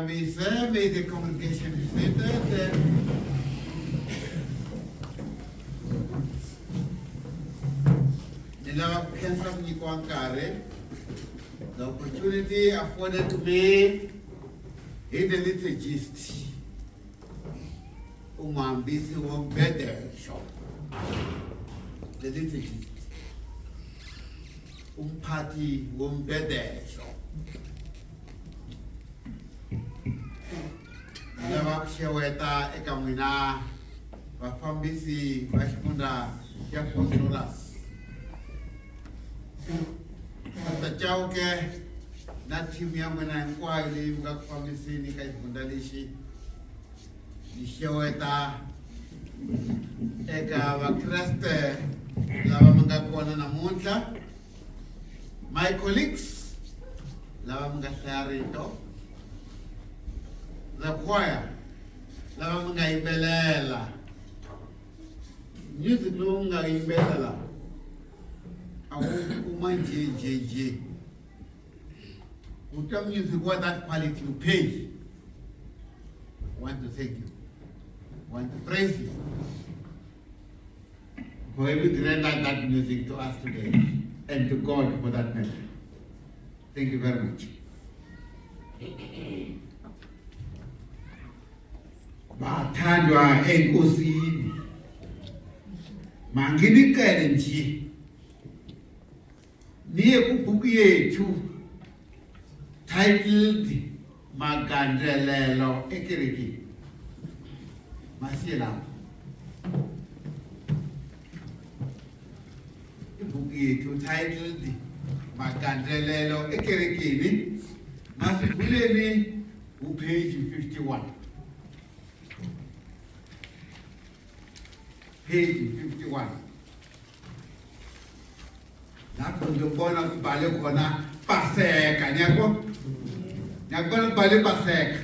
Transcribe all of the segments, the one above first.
We survey the congregation seated. Nila khensa kunyikiwa nkarhi, the opportunity afforded to me in the liturgist, umhambisi wombhedesho, the liturgist, umphathi wombhedesho. Lava kuxeweta eka n'wina vafambisi va xifundza ya Apostolus. Pastor Chauke na team ya n'wina hinkwayo leyi nga ku fambiseni eka xifundza lexi. Ni xeweta eka vakreste lava mi nga kona namuntlha. My colleagues lava mi nga hlaya rito. The choir, lava mi nga yimbelela. Music lowu nga yimbelela a wu kuma njhe. With your music, what that quality you pay. I want to thank you. I want to praise you for having rendered that music to us today, and to God for that matter. Thank you very much. Bathandwa enkosini, manginicele nje niye kubhuku yethu titled Magandlelelo ekerekeni. Masiye lapho. Ibhuku yethu titled Magandlelelo ekerekeni, masivuleni page 51. Page 51. Lapho ngibona kubhale khona Paseka, ngiyabona? Ngiyabona kubhale Paseka.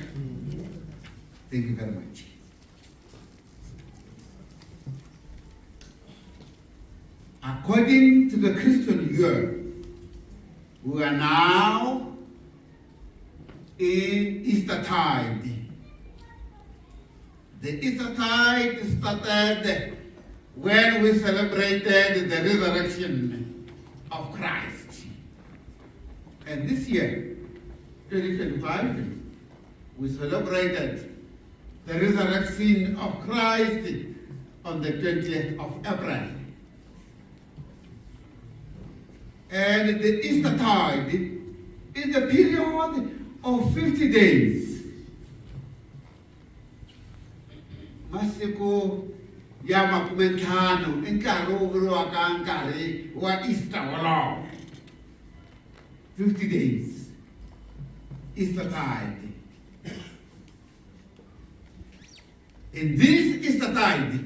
Thank you very much. According to the Christian year, we are now in Eastertide. The Eastertide started when we celebrated the resurrection of Christ. And this year, 2025, we celebrated the resurrection of Christ on the 20th of April. And the Eastertide is a period of 50 days. Masiku ya makume ntlhanu i nkarhi wo vuriwaka nkarhi wa Easter wolowo. 50 days. Eastertide. In this Eastertide,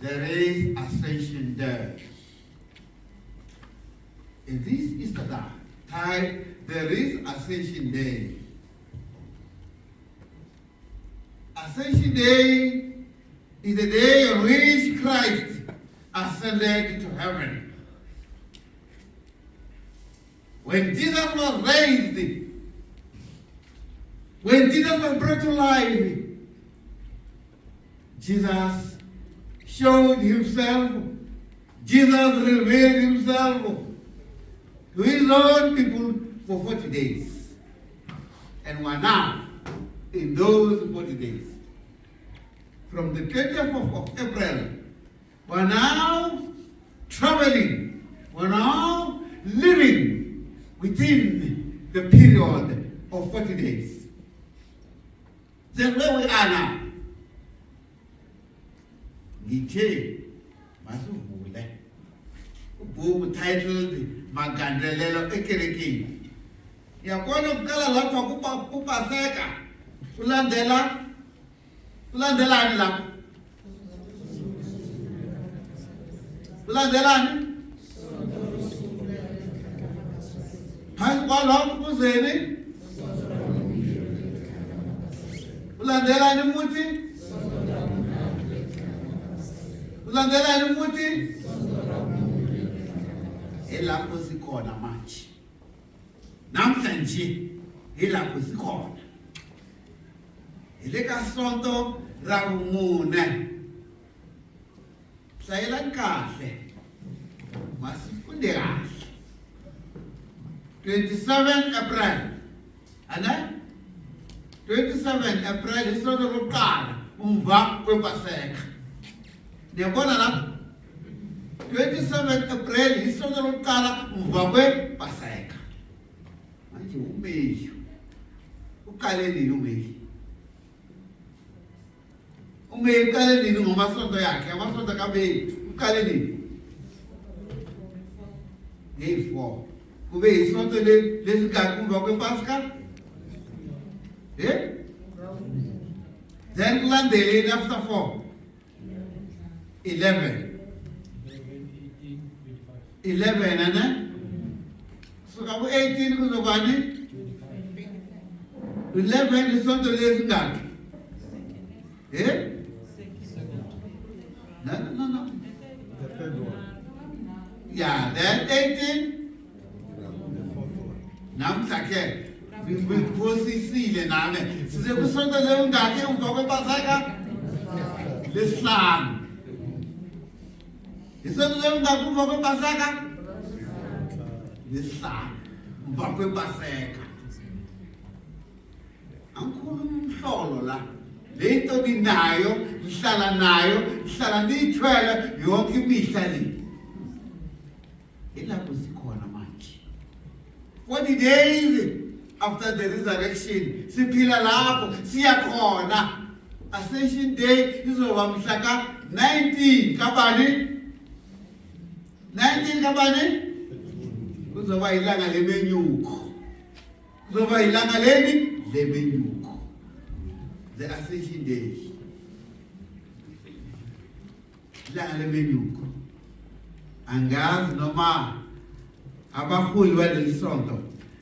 there is Ascension Day. In this Eastertide, there is Ascension Day. Ascension Day is the day on which Christ ascended to heaven. When Jesus was raised, when Jesus was brought to life, Jesus showed himself, Jesus revealed himself to his own people for 40 days. And we're now in those 40 days. From the 20th of April, we're now traveling, we're now living within the period of 40 days. That's where we are now. Ngithe masuvule ubhuku titled Magandlelelo ekerekeni. Yabona ukuqala lapha kuPaseka, ulandelani lapho? Ulandelani? Phansi kwalokho kuzeni? Ulandelani futhi? Ulandelani futhi? Elapho sikhona manje. Namhlanje ilapho sikhona. le ka Sonto ra vumune. Hlayela kahle. Masifunde kahle. 27 April. Ane? 27 April isonto lokuqala umva kwePaseka. Niyabona lapho? 27 April isonto lokuqala umva kwePaseka. Manje uMeyi uqale nini uMeyi? uMeyi uqale nini ngomasonto yakhe? Amasonto kaMeyi uqale nini? Ngey-4. Kube isonto lesikhathi umva kwePaseka? Then kulandele after 4. 11. 11 ane? Suka ku-18 kuzobani? 11 isonto lesingakhi? No. The third one. Yeah, then 18. Namhlanje ngiphosisile nami size kusonto lengakhe umva kwePaseka lesihlanu. Isonto lengakhe umva kwePaseka lesihlanu umva kwePaseka. Angikhuluma umhlolo la. Lento ninayo, ihlala niyithwele yonke imihla le. Ilapho sikhona manje. 40 days after the resurrection, siphila lapho, siyakhona. Ascension Day izoba mhla ka 19 kabani? 19 kabani? Kuzoba ilanga lemenyuko. Kuzoba ilanga leni lemenyuko. The Ascension Day. Ilanga lemenyuko. Angazi noma abaholi baleli sonto,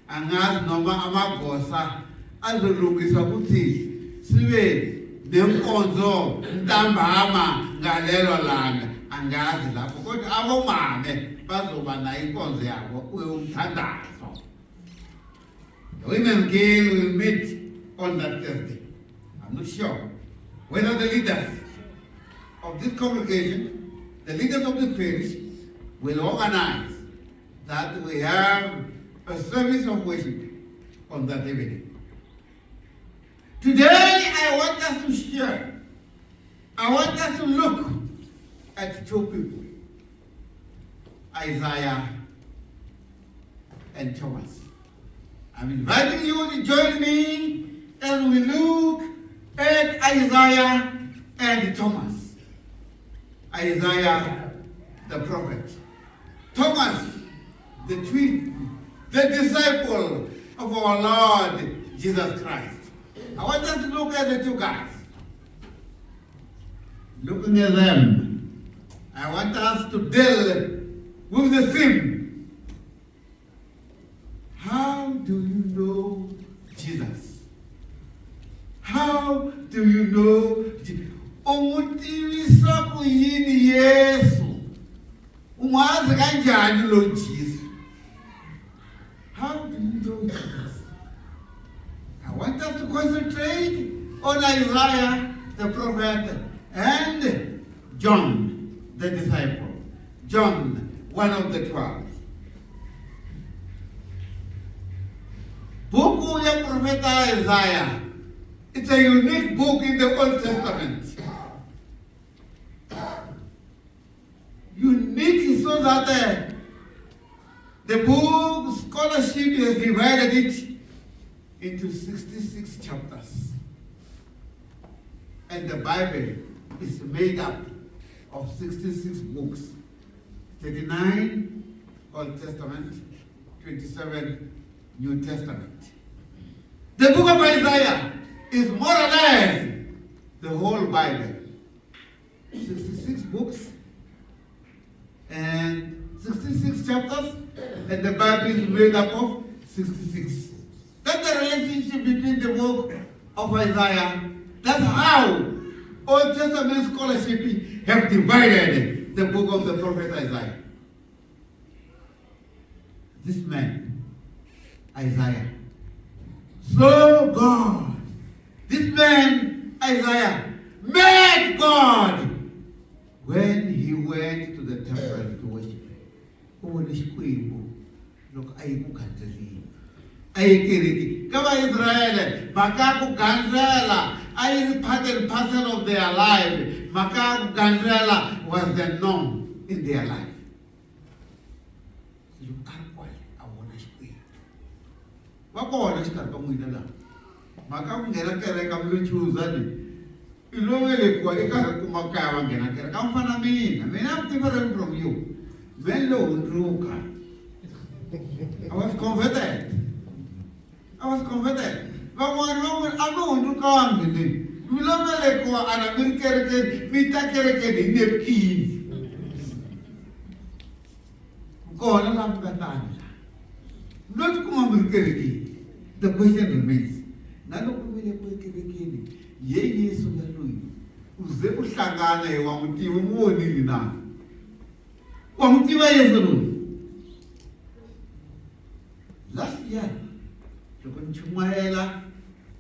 angazi noma amagosa azolungisa ukuthi sibe nenkonzo ntambama ngalelo langa. Angazi lapho kodwa abomame bazoba nayo inkonzo yabo uyomthandazo. The women's guild will meet on that Thursday. I'm not sure whether the leaders of this congregation, the leaders of the parish, will organize that we have a service of worship on that evening. Today, I want us to share. I want us to look at two people, Isaiah and Thomas. I'm inviting you to join me as we look at Isaiah and Thomas. Isaiah, the prophet. Thomas, the twin, the disciple of our Lord Jesus Christ. I want us to look at the two guys. Looking at them, I want us to deal with the theme. How do you know Jesus? How do you know Jesus? Umutivisa kuyini Yesu? Umazi kanjani lo Jesu? How do you know Jesus? I want us to concentrate on Isaiah the prophet and John the disciple. John, one of the 12. Book ya prophet Isaiah. It's a unique book in the Old Testament. Unique so that the book scholarship has divided it into 66 chapters. And the Bible is made up of 66 books. 39 Old Testament, 27 New Testament. The book of Isaiah is more or less the whole Bible. 66 books and 66 chapters, and the Bible is made up of 66. That's the relationship between the book of Isaiah. That's how Old Testament scholarship have divided the book of the prophet Isaiah. This man, Isaiah, so God, this man, Isaiah, met God when he went to the temple to worship. Look, I kereke ka ba Israel maka ku ganzela I part and parcel of their life. Maka ganzela was the norm in their life. You are what I want to speak. What God is going to do? Maka ku ngena kereke ka mluchuza ni ilowele kwa ika ku maka wa ngena kereke ka mfana mina I'm different from you. Melo unruka. I was converted. I'm going to come with him. You love me like what I'm going to mita kereke in the key. Go on, I'm going to not come kereke. The question remains. Nalo kumele kereke. Ye Yesu nalui. Uze kuhlangana wamutiwe muonini na. Wamutiwa Yesu nalui. Last year. Chumayela,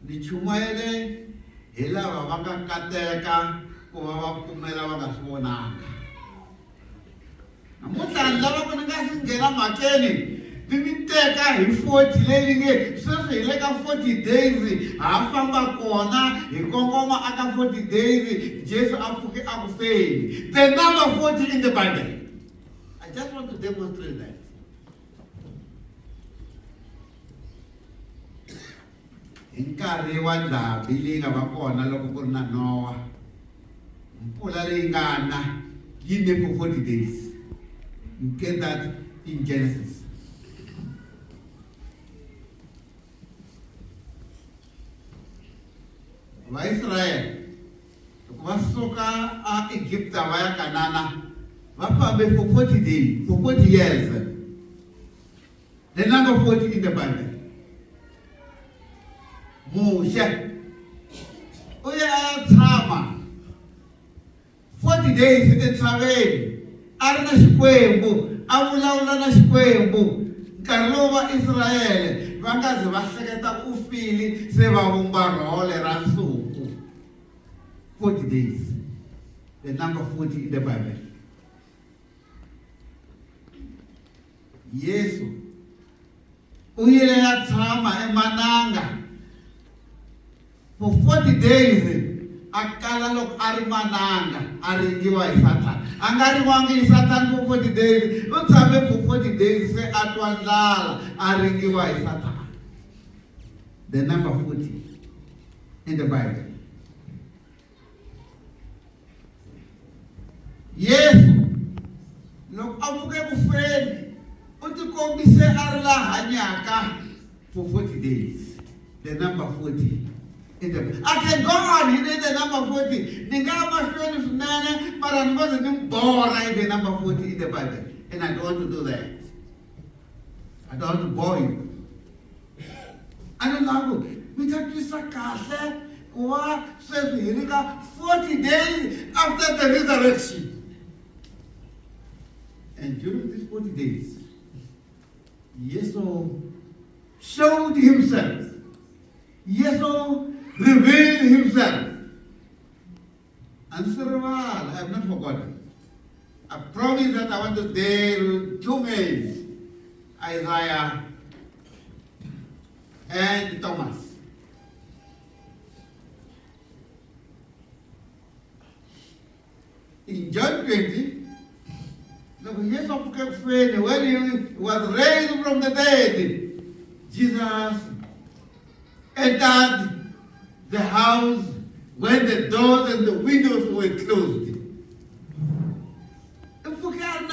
ni chumayele, hela wabaka kateka, kuwapumela wakasona. Namutanda wakunanga singena makeni, bimiteka 40 lelinge, sasa ileka 40 days, afamba kona, ikongoma aka 40 days, Jesu afuke akufeni. The number 40 in the Bible. I just want to demonstrate that. Inkari wanda bilinga bakona loko kuna Noah. Mpula lingana yine for 40 days. You get that in Genesis. Wa Israel wasoka a Egypt waya Kanana. Wapambe for 40 days, for 40 years. The number 40 in the Bible. Moshe. Uya Tama. 40 days in Taveni. Arna Shikwembu. Amulaula na Shikwembu. Karlova Israel. Vangazi vaseketa ufili. Seva umbarole ransuku. 40 days. The number 40 in the Bible. Yesu. Uyele ya Tama emananga. For 40 days, akala lok arimananga, aringiwa Satan. Angariwangi Satan for 40 days. Utsabe for 40 days, say atwandala, aringiwa Satan. The number 40 in the Bible. Yes. Lok amuke bufeni. Utikombise arla hanyaka for 40 days. The number 40. I can go on, he did the number 40. Ningama spend nana, but I'm going to bore the number 40 in the Bible. And I don't want to do that. I don't want to bore you. I don't know. We talk to Sakasa, Kwa, 40 days after the resurrection. And during these 40 days, Jesus showed himself. Jesus revealed himself. And Sarwal, I have not forgotten. I promise that I want to tell 2 men, Isaiah and Thomas. In John 20, when he was raised from the dead, Jesus entered the house when the doors and the windows were closed. If we can't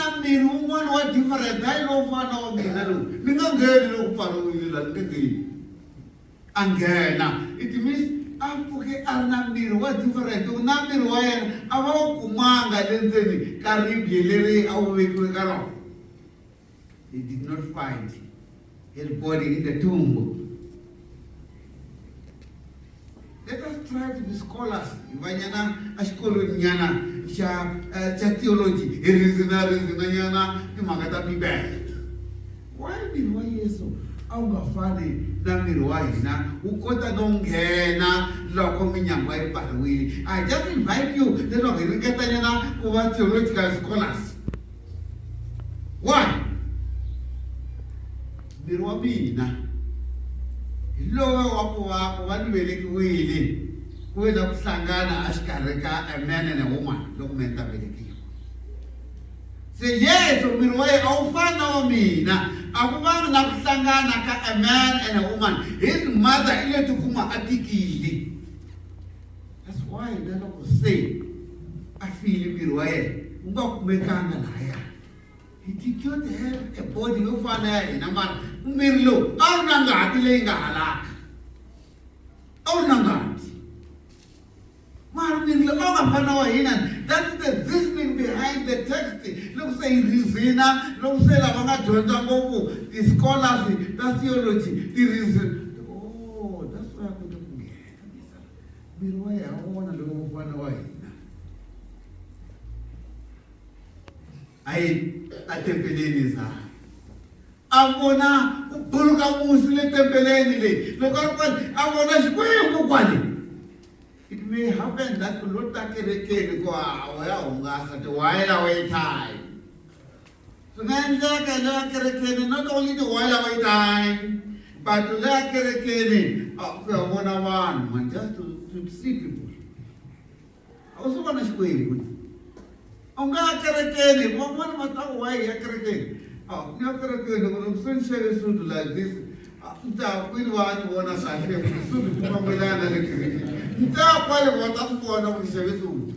one was different, I know one of the it means Apuke Arnamir was different. Namir Wayan, our Kumanga, then Caribbean, our he did not find his body in the tomb. Let us try to be scholars. Ivanyana, Ashkolu Nyana, theology, reason, Nyana, the Magata be bad. Why did why so? a wu nga fani na miri wa hina wu kota no nghena loko minyango yi pfariwile. I just invite you leswaku hi ringetanyana ku va theological scholars. Why? Miri wa mina hi lowu wa ku va ni velekiwile ku ve na ku hlangana a xikarhi ka a man and a woman loko meni ta velekiwa. Se Yesu miri wa yena a wu fani na wa mina, a ku vangi na ku hlangana ka a man and a woman. His mother i le tikuma a tikile. That's why na loko se a file miri wa yena wu nga kumekanga lahaya. He did not have a body yo fana ya hina, mara miri lowu a wu na ngati leyi nga halaka, a wu na ngati. That's the reasoning behind the text. Look say reason, look say lavanga jonja ngoku, the scholars, the theology, the reason. Oh, that's why I couldn't get. Mirwaya, I want to look one way. I tempeleni sa. Avona buluka musile tempeleni le. Look at avona shkwe kukwani. It may happen that Lota Kereke go away, the while away time. So then, not only the while away time, but to let Kereke one, just to see people. I also want to square with. Onga Kereke, one must know why Kereke. Oh, no Kereke, I'm so like this. We want to say, soon to come with another. Nta kwale vota kupona kusebenza umuntu.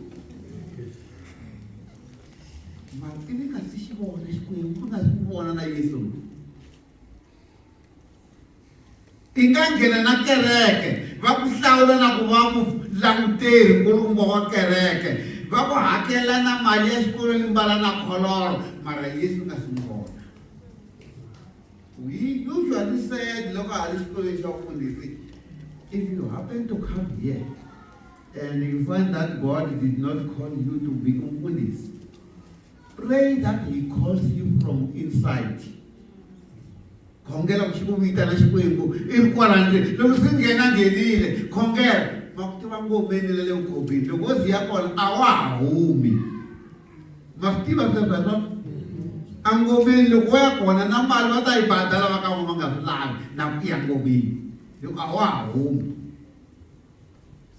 Mapini kasishibona xikwembu kungasibona na Yesu. Ingangena na kereke, va ku hlawula na ku va mu languteri nkulukumba wa kereke, va ku hakela na mali ya xikolo ni mbala na kholoro, mara Yesu nga si n'wi. We usually said loko a ri xikolweni xa vufundhisi, if you happen to come here and you find that God did not call you to be umfundisi, pray that He calls you from inside. Khongela ku xikuvita na xikwembu i kwalanje loko swi nghenile khongela makutiva ngomeni le ukhombini loko zi ya kona a wa ha humi. Makutiva sweswo a ngomeni loko ya kona na mali va ta yi badala va ka vona nga swi lavi na ku ya ngomeni. Loko a wa ha humi.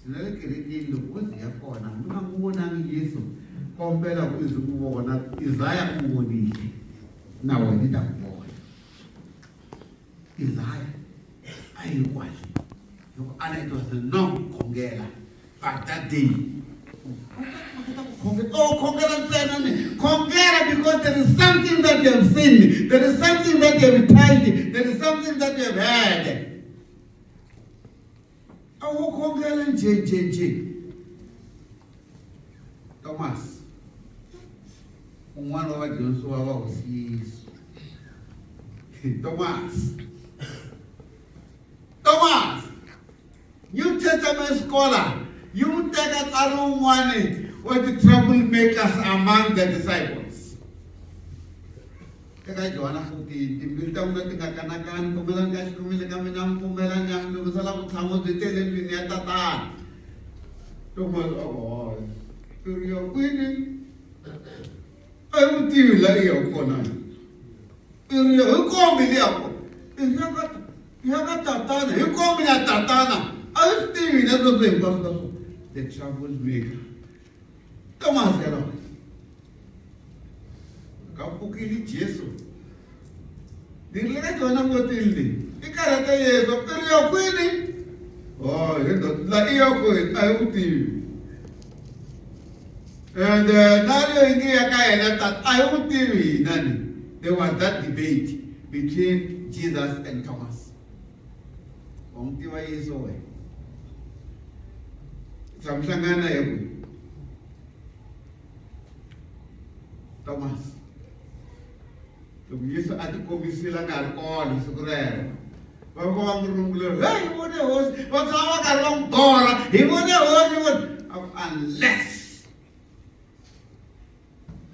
Sina le kerekeni loko zi ya kona mi nga n'wi vonangi Yesu kombela ku izi ku vona Isaya u vonile na wena i ta ku vona. Isaya a yi kwali loko it was no khongela but that day khongela ntsena ni khongela because there is something that you have seen, there is something that you have touched, there is something that you have heard. Awu khongela nje Thomas un'wana wa vadyondzisiwa va hosi Yesu. Thomas, New Testament scholar, you take us around one what the troublemakers among the disciples. Kaya Joanna kuti timbita una tingakanakan kumelang gas kami nang kumelang yang nung salam kamu detail ni tata. Thomas oh, you're winning. I would tell you like your corner. You're coming here. You have Tatana. You call me a Tatana. I was thinking that's the same person. The troublemaker. Thomas, hello. Kapukili Jesu. Dilek wana motili. Ikarata Yesu. Pero yo kwini. Oh, la iyo kwini. I would tell you. And now you hear that I would tell you. There was that debate between Jesus and Thomas. Omtiwa Yesu we. Samsangana yebu. Thomas. Look, Yesu ati komisila ngalkona sukurero. Wako wangurungulero. Hey, what the horse? What's our galong dora? He won the horse. Unless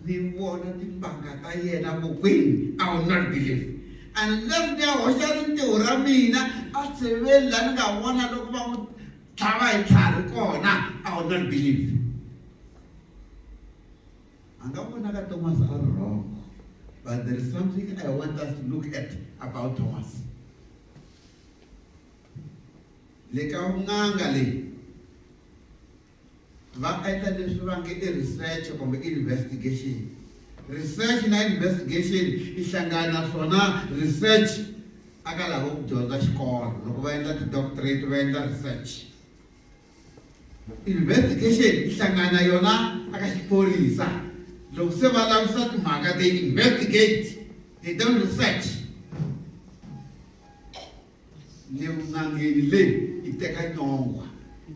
the water the bangata yena mo queen, I will not believe. unless ni ya hoxa rintiho ra mina a tseveli la ni nga vona loko va n'wi tlhava hi tlhari kona, I will not believe. Anga vona ka Thomas are wrong, but there is something I want us to look at about Thomas. Le ka vun'anga leyi va endla leswi va nge i research kumbe investigation. Research na investigation i hlangana naswona research aka lava ku dyondza xikolo loko va endla ti-doctorate va endla research. Investigation i hlangana yona aka xiphorisa loko se va lavisa timhaka they investigate, they don't research. Le vun'angeni leyi i teka nyongwa,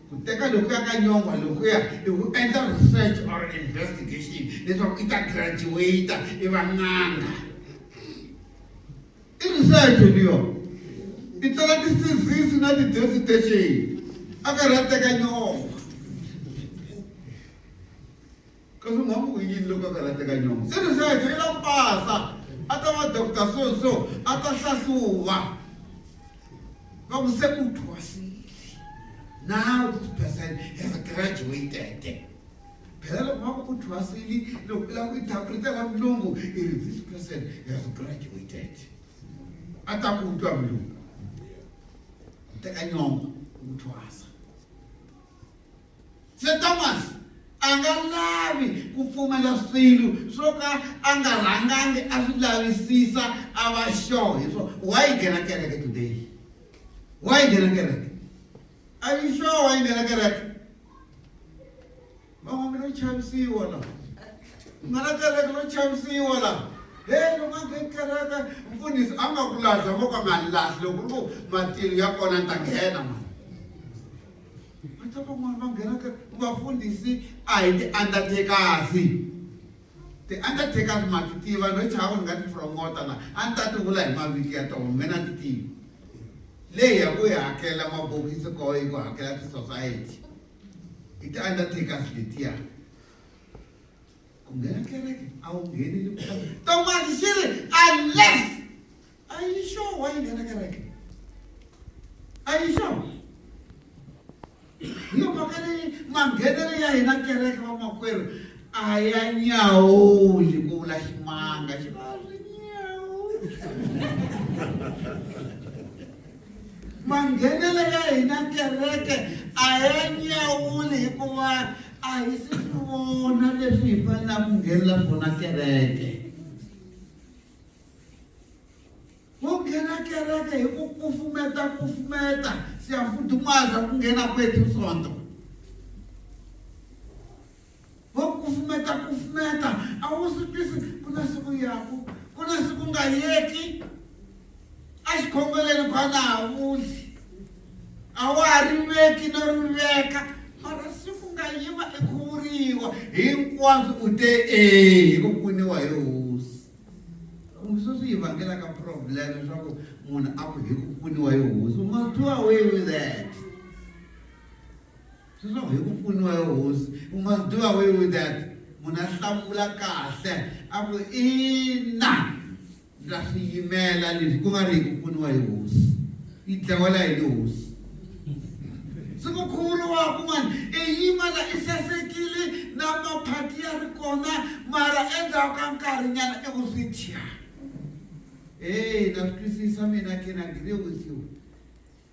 ku teka loko ya ka nyongwa loko ya i ku endla research or investigation leswaku i ta graduate i va n'anga. I research liyo i tsala ti-thesis na ti-dissertation a karhi a teka nyongwa. Kasi n'wana ku yini loko a karhi a teka nyongwa? I research i la ku pasa a ta va doctor so a ta hlahluva va ku se u thwasile. Now this person has graduated. Phela loko va ku thwasile loko la ku interpreta la mulungu this person has graduated. A ta ku twa mulungu teka nyongwa u thwasa. Se Thomas a nga lavi ku pfumela swilo swo ka a nga rhangangi a swi lavisisa a va sure hi swona. Why nghena kereke today? Why nghena kereke? Are you sure why nghena kereke? Van'wana lo chavisiwa la, nghena kereke lo chavisiwa la. Hey, loko a nghena kereke mfundhisi a nga ku lahla mo ka nga lahli loko ku matilo ya kona ni ta nghena mani. Van'wana va nghena kereke vafundhisi a hi ti-undertakers. Ti-undertakers ma ti tiva no chava ni nga ti promota la a ni ta ti vula hi maviki ya tona mina ti tivi. Leyi ya ku hi hakela mabokisi koho hi ku hakela ti-society i ti-undertakers letiya. Ku nghena kereke a wu nghenile ku Thomas xi ri unless. Are you sure why yi nghena kereke? Are you sure? Hi yo mhaka leyi manghenelo ya hina kereke vamakwerhu a ya nyawuli ku vula ximanga xi va ri nyawuli. Manghenelo ya hina kereke a ya nyawuli hikuva a hi si swi vona leswi hi fanelaka ku nghenela swona kereke. Ku nghena kereke hi ku kufumeta siya fudumaza ku nghena kwethu sonto. Ku kufumeta a wu swi twisi ku na siku yaku ku na siku nga yeki. A xikhongoleni ku na ha vuli a wa ha riveki no riveka mara siku nga yiva i khuvuriwa hinkwaswo u te hi ku pfuniwa hi hosi. Swo swi hi vangelaka problem leswaku munhu a ku hi ku pfuniwa hi hosi. You must do away with that. Sweswaku hi ku pfuniwa hi hosi you must do away with that. Munhu a hlamula kahle a ku ina la swi yimela leswi ku nga ri hi ku pfuniwa hi hosi yi dlawela hi le hosi. Siku khuvuriwa kun'wana i yima la i sasekile na maphati ya ri kona mara endzhaku ka nkarhinyana i ku swi thya. Hey, na swi twisisa mina ke na agree with you.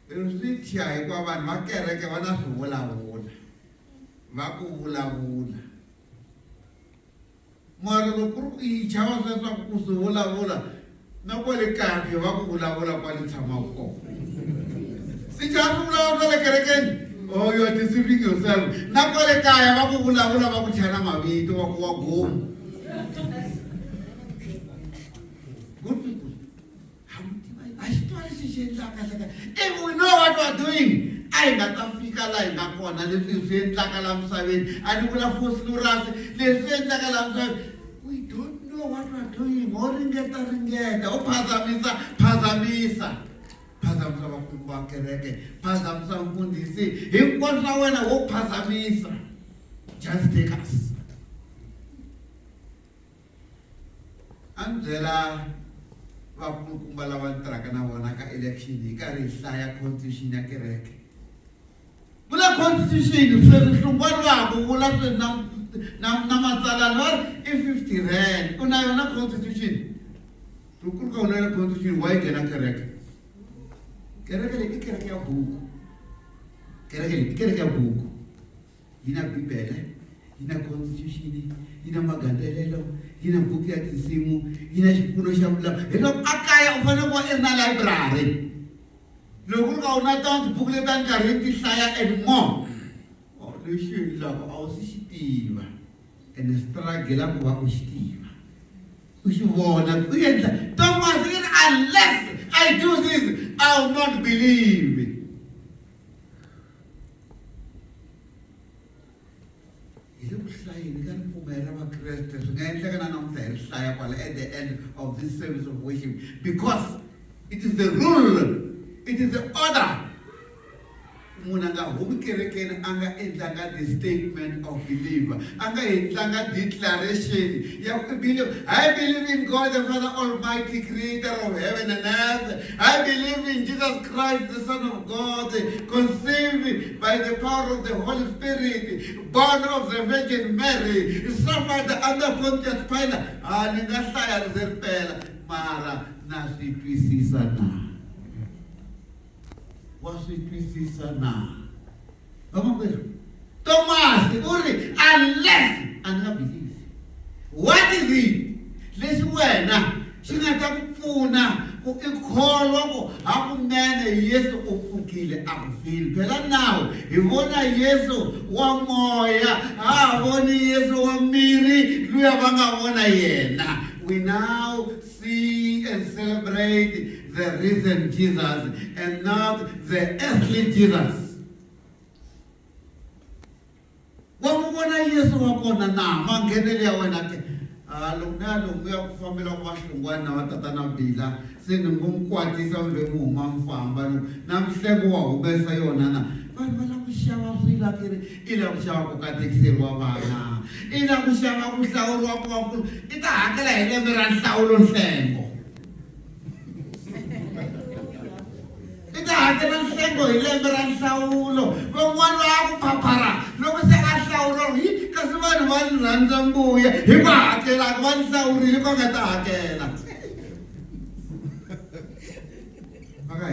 Swi thya hikuva vanhu va kereke va na swi vulavula va ku vulavula. Mara loko i chava sweswaku ku swi vulavula na kwale kaya va ku vulavula kwale tshamaka kona. Si chava ku vulavula kwale kerekeni. Oh, you are deceiving yourself. Na kwale kaya va ku vulavula va ku chana mavito va ku wa gomu. Good people. If we know what we are doing, I nga ta fika la hi nga kona leswi swi endlaka la misaveni. A ni vula foslurasi leswi endlaka la misaveni. We don't know what we are doing. Ho ringeta ho phazamisa vakulu va kereke, phazamisa mfundhisi hinkwaswo swa wena ho phazamisa. Just take us. A ni byela vakulukumba lava ni tirhaka na vona ka election hi karhi hi hlaya constitution ya kereke. Vula constitution sweswi swin'wana va ha ku vula sweswi na matsalana va ri i 50 rand u na yona constitution. Loko ka u na yona constitution wa yi nghena kereke. Kereke leyi i kereke ya buku. Kereke leyi i kereke ya buku. Yi na bibele, yi na constitution, yi na magandelelo, yi na buku ya tinsimu, yi na xipfuno xa vulava. Hi loko a kaya u fanele ku va i ri na library. Loko ka u na tona tibuku leti a ni karhi ti hlaya anymore. Lexi xi endlaka a wu si xi tiva ene struggle ku va u xi tiva. U xi vona u endla Thomas yi ri unless I do this I will not believe. Hi le ku hlayeni ka ripfumelo ra vakreste swi nga endleka na namuntlha hi ri hlaya kwala at the end of this service of worship because it is the rule. It is the order. Munhu a nga humi kerekeni a nga endlanga the statement of believer. A nga endlanga declaration ya ku believe. I believe in God the Father Almighty, creator of heaven and earth. I believe in Jesus Christ, the Son of God, conceived by the power of the Holy Spirit, born of the Virgin Mary, suffered under Pontius Pilate. Ni nga hlaya ri ze ri pela mara na swi twisisa na. Was swi twisisa na. Vamakwenu Thomas u ri unless a nga believe. What is it leswi wena xi nga ta ku pfuna ku i kholwa ku hakunene Yesu u pfukile a ku file. Phela nawu hi vona Yesu wa moya ha voni Yesu wa miri luya va nga vona yena. We now see and celebrate the risen Jesus and not the earthly Jesus. Wa mu vona Yesu wa kona na manghenele ya wena ke. Loko na ya ku fambela ku vahlungwana na vatatana bila se ni ngo kwatisa ve mu huma mfamba na mhlebo wa humesa yona na vanhu va la ku xava swilo kiri i la ku xava ku katekiseriwa vana i la ku xava ku hlawuriwa ku vakulu i ta hakela hi lembe ra nhlawulo nhlengo i ta hakela nhlengo hi lembe ra nhlawulo van'wana va ya ku phaphara loko se a hlawuriwa hi kasi vanhu va ni rhandza mbuya hi ku hakelaka va ni hlawurile ko nga ta hakela maka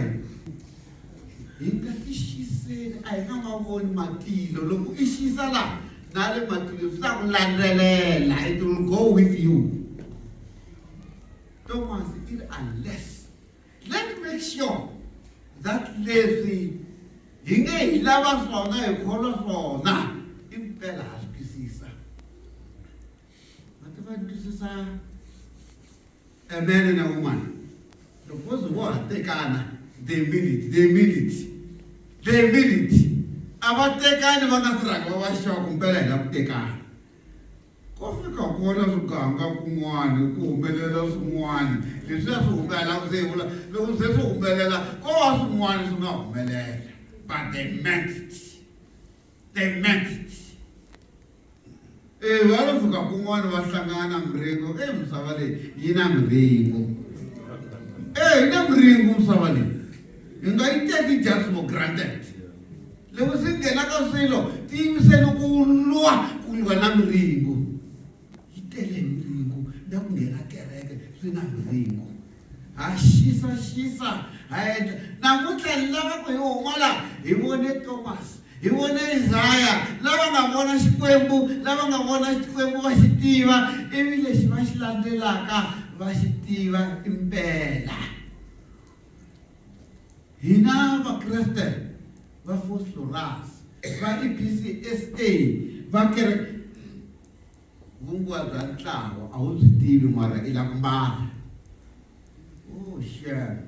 hi nga tixiseni a hi nga ma voni matilo loko i xisa laha na le matilo swi ta ku landzelela it will go with you. Thomas it unless let's make sure that leswi hi nge hi lava swona hi kholwa swona impela ha swi twisisa. Va ta twisisa a man and a woman. Suppose vo ha tekana they mean it. A va tekani va nga tirhaka va va xava kumpela hi la ku tekana. Ko fika kona swiganga kun'wana ku humelela swin'wana leswiya swi humelela ku se hi vula loko se swi humelela ko va swin'wana swi nga humelela but they meant it. Va lo fika kun'wana va hlangana na miringo misava leyi yi na miringo. Yi na miringo misava leyi hi nga yi teki just for granted. Loko swi nghena ka swilo ti yimiseli ku lwa na miringo. Yi tele miringo na ku nghena kereke swi na miringo. Ha xisa ha endla namuntlha ni lava ku hi huma laha hi vone Thomas hi vone Isaya lava nga vona Xikwembu va xi tiva ivi lexi va xi landzelaka va xi tiva impela. Hina vakreste va Vosloorus va EPCSA va kereke vun'wa bya ntlawa a wu byi tivi mara i la ku mbala. Oh shit.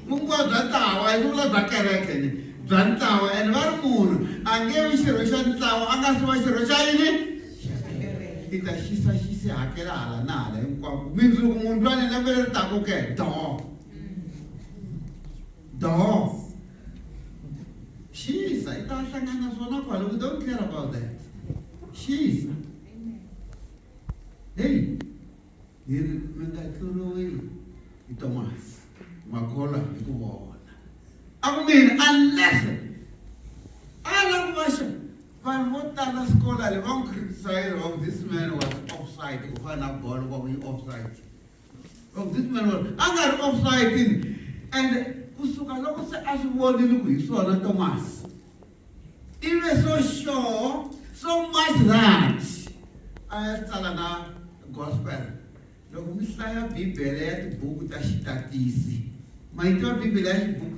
Vun'wa bya ntlawa hi vula bya kereke bya ntlawa and va ri munhu a nge vi xirho xa ntlawa a nga swi va xirho xa yini i ta xisa xisi hakela hala na hala hinkwako mindzuku munhu lwani lembe leri taku ke dog. Xisa i ta hlangana swona kwalo we don't care about that. Xisa hey hi ri mi nga tluriwile hi Thomas makholwa hi ku vona. A ku mina unless a la ku vaxa vanhu vo tala skola le va n'wi criticize of this man was offside ku fana na bolo va ku yi offside. This man was a nga ri offside and kusuka loko se a swi vonile ku hi swona Thomas i ve so sure so much that a ya tsala na gospel loko mi hlaya bibele ya tibuku ta xitatisi ma yi tiva bibele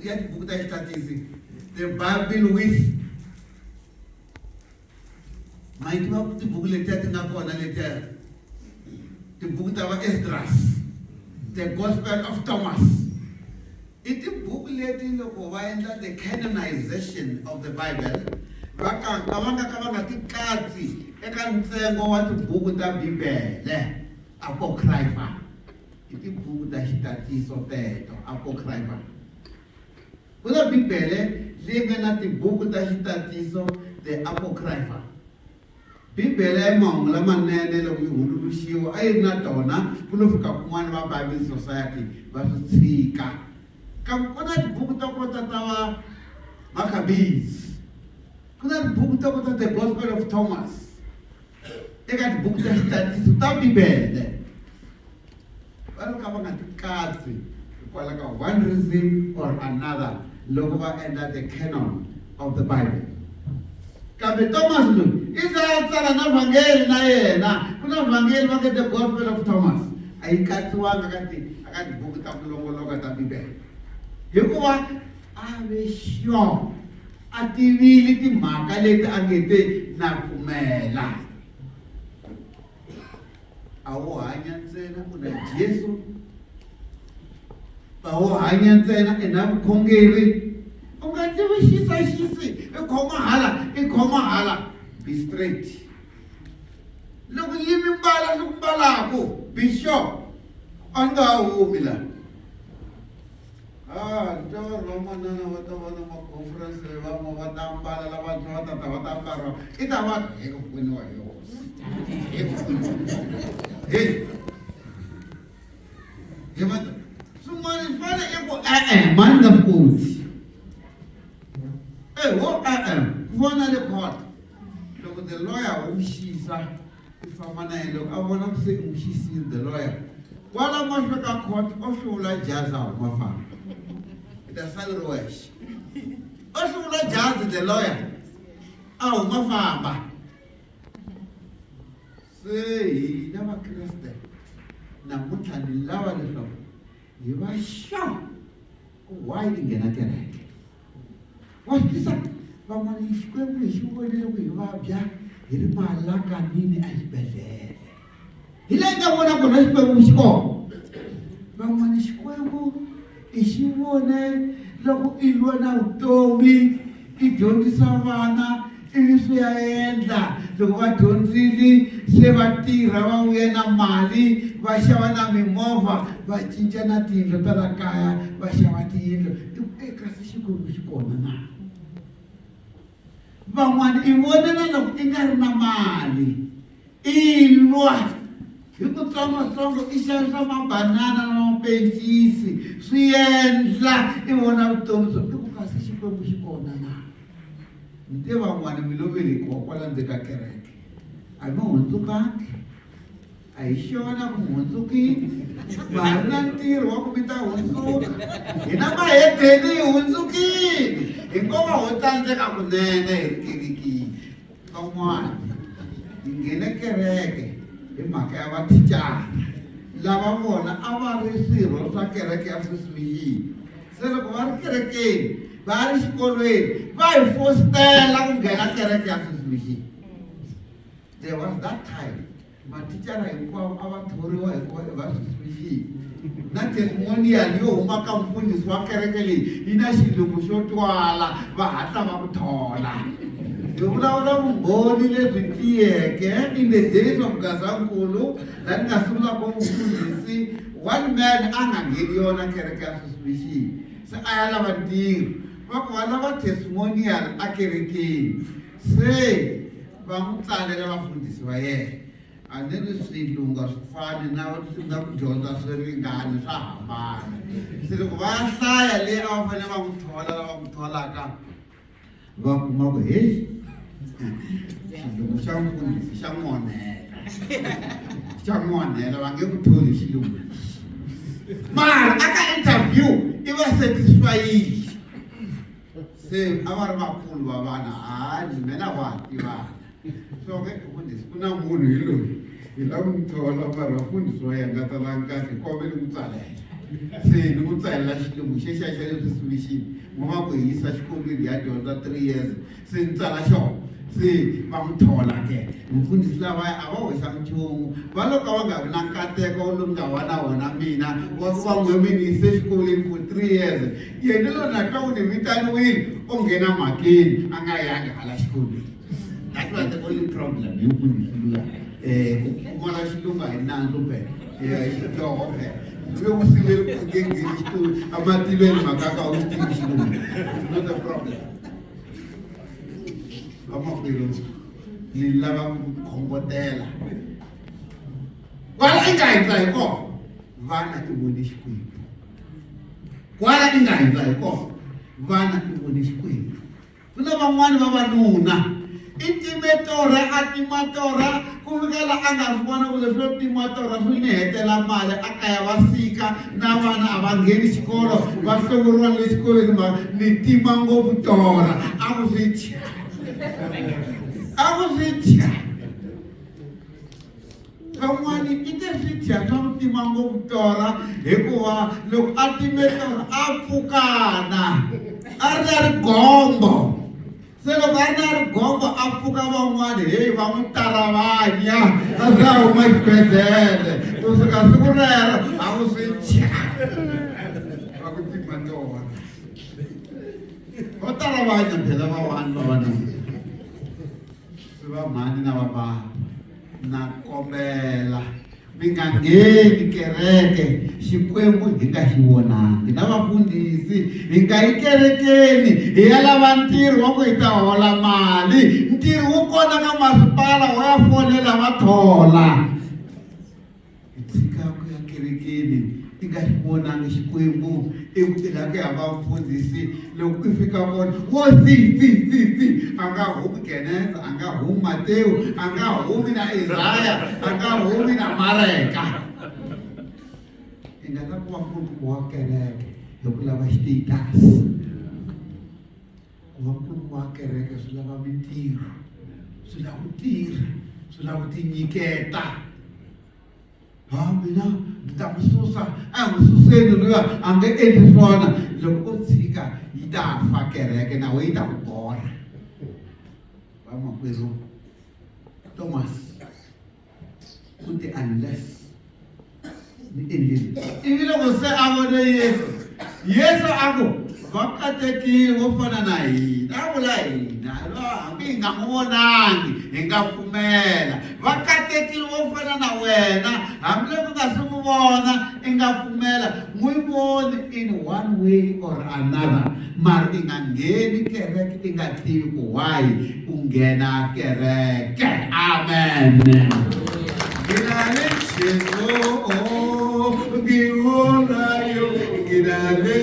ya tibuku ta xitatisi the Bible with ma yi tiva tibuku letiya ti nga kona letiya tibuku ta va Esdras the Gospel of Thomas. It is book leti loko va endla the canonization of the Bible va nga ti katsi eka ntsengo wa tibuku ta bibele apocrypha. I tibuku ta xitatiso teto apocrypha. Ku na bibele leyi nga na tibuku ta xitatiso the apocrypha. Bibele ya mahungu lamanene loko yi hundzuluxiwa a yi ri na tona ku lo fika kun'wana va Bible Society va swi tshika. Kambe ku na tibuku to kota ta va Maccabees, ku na tibuku to kota the Gospel of Thomas eka tibuku ta xitatiso ta bibele va lo ka va nga ti katsi hikwalaho ka one reason or another loko va endla the canon of the Bible. Kambe Thomas loyi i za tsala na vhangeli na yena ku na vhangeli va nge the Gospel of Thomas a yi katsiwanga aka tibuku ta kulongoloka ta bibele hikuva a ve sure a tivile timhaka leti a nge te na pfumela. A wo hanya ntsena u na Jesu, a wo hanya ntsena i na vukhongeri u nga tivixisaxisi i khoma hala be straight. Loko yi mi mbala swi ku mbalaku be sure a nga humi la. Ntoro manana va ta va na ma-conference van'we va ta mbala lavantshwa va ta va ta mbala i ta va hi ku pfuniwa hi hosi hi ku hi mata swin'wana swi fane i ku mani nga koti ku vona le court loko the lawyer wo n'wi xisa i famba na yena loko a vona ku se i n'wi xisile the lawyer kwala ma fika court o hlula jazi a huma famba i ta sala ri wexe o hlula jazi the lawyer a huma famba. Se hina vakreste namuntlha ni lava leswaku hi va sure ku why hi nghena kereke. Wa swi tisa van'wana Xikwembu hi xi vonile ku hi vabya hi ri malakanini exibedhlele hi le nga vona kona Xikwembu xi kona. Van'wana Xikwembu i xi vone loko i lwa na vutomi i dyondzisa vana ivi swi ya endla loko va dyondzile se va tirha va vuya na mali va xava na mimovha va cinca na tiyindlu ta la kaya va xava tiyindlu kasi Xikwembu xi kona na. Van'wana i vonela loko i nga ri na mali i lwa hi ku tsongotsongo i xavisa mabanana na mapencisi swi endla i vona vutomi byo i ku kasi Xikwembu xi kona na. Mi te van'wana mi lo velekiwa kwala ndzeni ka kereke a mi hundzukangi a hi xona ku mi hundzukile ma ha ri na ntirho wa ku mi ta hundzuka hina mahedeni hi hundzukile hikuva ho tsandzeka kunene hi ri kerekile. Van'wana hi nghene kereke hi mhaka ya mathicara lava vona a va ri swirho swa kereke ya Swiss Mission. Se loko va ri kerekeni va ri xikolweni va hi fositela ku nghena kereke ya Swiss Mission. There was that time mathicara hinkwavo a va thoriwa hi va Swiss Mission na testimonial yo huma ka mfundhisi wa kereke leyi yi na xilungu xo twala va hatla va ku thola. Hi vulavula vumbhoni lebyi tiyeke in the days of Gazankulu la ni nga sungula ko mufundhisi one man a nga ngheni yona kereke ya Swiss Mission se a ya lava ntirho va ku va lava testimonial a kerekeni se va n'wi tsalela vafundhisi va yena a ni ri swilunga swi fani na swi nga ku dyondza swi ringani swa hambana se loko va ya hlaya leyi a va fanele va n'wi thola lava n'wi tholaka va kuma ku heyi xilungu xa mfundhisi xa n'wanhela va nge ku tholi xilungu mara aka interview i va satisfyile se a va ri vakulu va vana hayi mina va tivana so ke mfundhisi ku na munhu hi loyi hi lava n'wi thola mara mfundhisi wa yena nga talanga kahle kombela ku tsalela se ni ku tsalela xilungu xexiya xa leswi swivichini n'wana ku yisa xikolweni ya dyondza 3 years se ni tsala xona se va n'wi thola ke mfundhisi lavaya a va hoxa nchumu va lo ka va nga vi na nkateko lowu nga wa na wona mina wa ku va n'we mi ni yise xikolweni for 3 years yena lo na twa ku ni vitaniwile o nghena mhakeni a nga yangi hala xikolweni that was the only problem hi mfundhisi luya n'wana xilungu hi nandzu phela xidyoho phela ve u siveli ku ngengeni xitori a mativeni mhaka ka u xi tivi xilungu not a problem vamakwerhu ni lava ku khongotela kwala i nga hindza hi kona vana i vone xikwembu kwala i nga hindza hi kona vana i vone xikwembu ku na van'wani vavanuna i time torha a tima torha ku fikela a nga swi vona ku leswi swo tima torha swi ni hetela mali a kaya va sika na vana a va ngheni xikolo va hlongoriwa le xikolweni ma ni tima ngopfu torha a ku swi thya a ku swi thya van'wani i te swi thya swa ku tima ngopfu torha hikuva loko a time torha a pfukana a ri na rigombo se loko a ri na rigombo a pfuka van'wani heyi va n'wi taravanya a swi a huma xibedhlele kusuka siku rero a ku swi thya va ku tima torha va taravanya phela van'wani vavanuna va mhani na vabava na kombela mi nga ngheni kereke xikwembu hi nga xi vonangi na vafundhisi hi nga yi kerekeni hi ya lava ntirho wa ku hi ta hola mali ntirho wu kona ka masipala wa ya fonela va thola hi tshika ku ya kerekeni i nga xi vonangi xikwembu iku i la ku ya vafundhisi loko i fika vona wo si a nga humi Geneza a nga humi Matewu a nga humi na Isaya a nga humi na Mareka i nga ta ku va nkulukumba wa kereke hi ku lava status ku va nkulukumba wa kereke swi lava mintirho swi lava ku tirha swi lava ku tinyiketa mina ni ta n'wi susa a n'wi suseni luya a nge endli swona loko o tshika yi ta fa kereke na we yi ta ku borha vamakwerhu Thomas u ti unless ni endleni ivi loko se a vone Yesu a ku va katekile vo fana na hina a vula hina hambi hi nga n'wi vonangi hi nga pfumela va katekile vo fana na wena hambi loko nga swi n'wi vona i nga pfumela n'wi voni in one way or another mara i nga ngheni kereke i nga tivi ku why u nghena kereke amen ngina le Jesu ngiholayo ngina le